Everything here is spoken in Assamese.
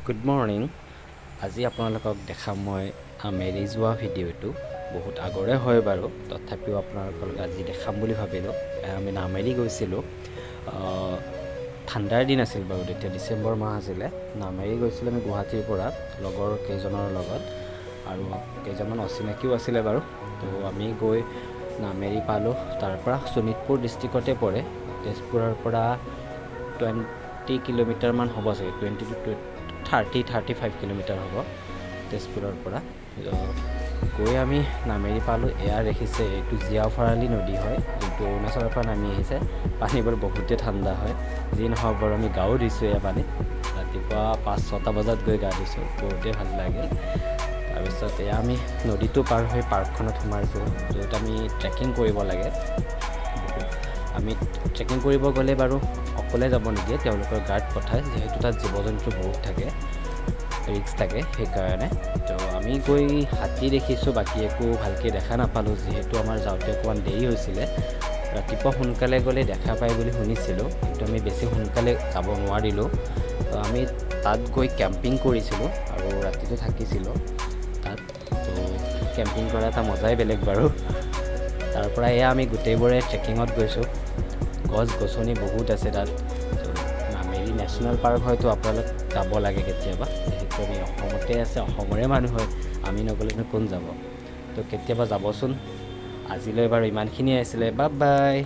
Good morning. আজি আপোনালোকক দেখাম মই নামেৰি যোৱা ভিডিঅ'টো। বহুত আগৰে হয় বাৰু, তথাপিও আপোনালোকক আজি দেখাম বুলি ভাবিলোঁ। আমি নামেৰি গৈছিলোঁ। ঠাণ্ডাৰ দিন আছিল বাৰু, তেতিয়া ডিচেম্বৰ মাহ আছিলে। নামেৰি গৈছিলোঁ আমি গুৱাহাটীৰ পৰা লগৰ কেইজনৰ লগত, আৰু কেইজনমান অচিনাকিও আছিলে বাৰু। তো আমি গৈ নামেৰি পালোঁ। তাৰ পৰা শোণিতপুৰ ডিষ্ট্ৰিক্টতে পৰে। তেজপুৰৰ পৰা 20 কিলোমিটাৰমান হ'ব চাগে, 20 to 35 কিলোমিটাৰ হ'ব তেজপুৰৰ পৰা। গৈ আমি নামেৰি পালোঁ। এয়া দেখিছে, এইটো জীয়াভৰালি নদী হয়, যোনটো অৰুণাচলৰ পৰা নামি আহিছে। পানীবোৰ বহুতেই ঠাণ্ডা হয়। যি নহওক বাৰু, আমি গাও ধুইছোঁ এয়া পানীত। ৰাতিপুৱা 5-6টা বজাত গৈ গা ধুইছোঁ, বহুতেই ভাল লাগিল। তাৰপিছত এয়া আমি নদীটো পাৰ হৈ পাৰ্কখনত সোমাইছোঁ, য'ত আমি ট্ৰেকিং কৰিব লাগে। আমি ট্ৰেকিং কৰিব গ'লে বাৰু অকলে যাব নিদিয়ে, তেওঁলোকৰ গাৰ্ড পঠায়, যিহেতু তাত জীৱ জন্তু বহুত থাকে, ৰিস্ক থাকে সেইকাৰণে। তো আমি গৈ হাতী দেখিছোঁ, বাকী একো ভালকৈ দেখা নাপালোঁ, যিহেতু আমাৰ যাওঁতে অকণমান দেৰি হৈছিলে। ৰাতিপুৱা সোনকালে গ'লে দেখা পায় বুলি শুনিছিলোঁ, কিন্তু আমি বেছি সোনকালে যাব নোৱাৰিলোঁ। তো আমি তাত গৈ কেম্পিং কৰিছিলোঁ আৰু ৰাতিটো থাকিছিলোঁ তাত। তো কেম্পিং কৰা এটা মজাই বেলেগ বাৰু। তাৰ পৰা এয়া আমি গোটেইবোৰে ট্ৰেকিঙত গৈছোঁ। গছ গছনি বহুত আছে তাত। তো নামেৰি নেশ্যনেল পাৰ্ক হয়তো আপোনালোক যাব লাগে কেতিয়াবা, যিহেতু আমি অসমতে আছে, অসমৰে মানুহ হয়, আমি নগ'লেনো কোন যাব। তো কেতিয়াবা যাবচোন। আজিলৈ বাৰু ইমানখিনিয়ে আছিলে। Bye bye.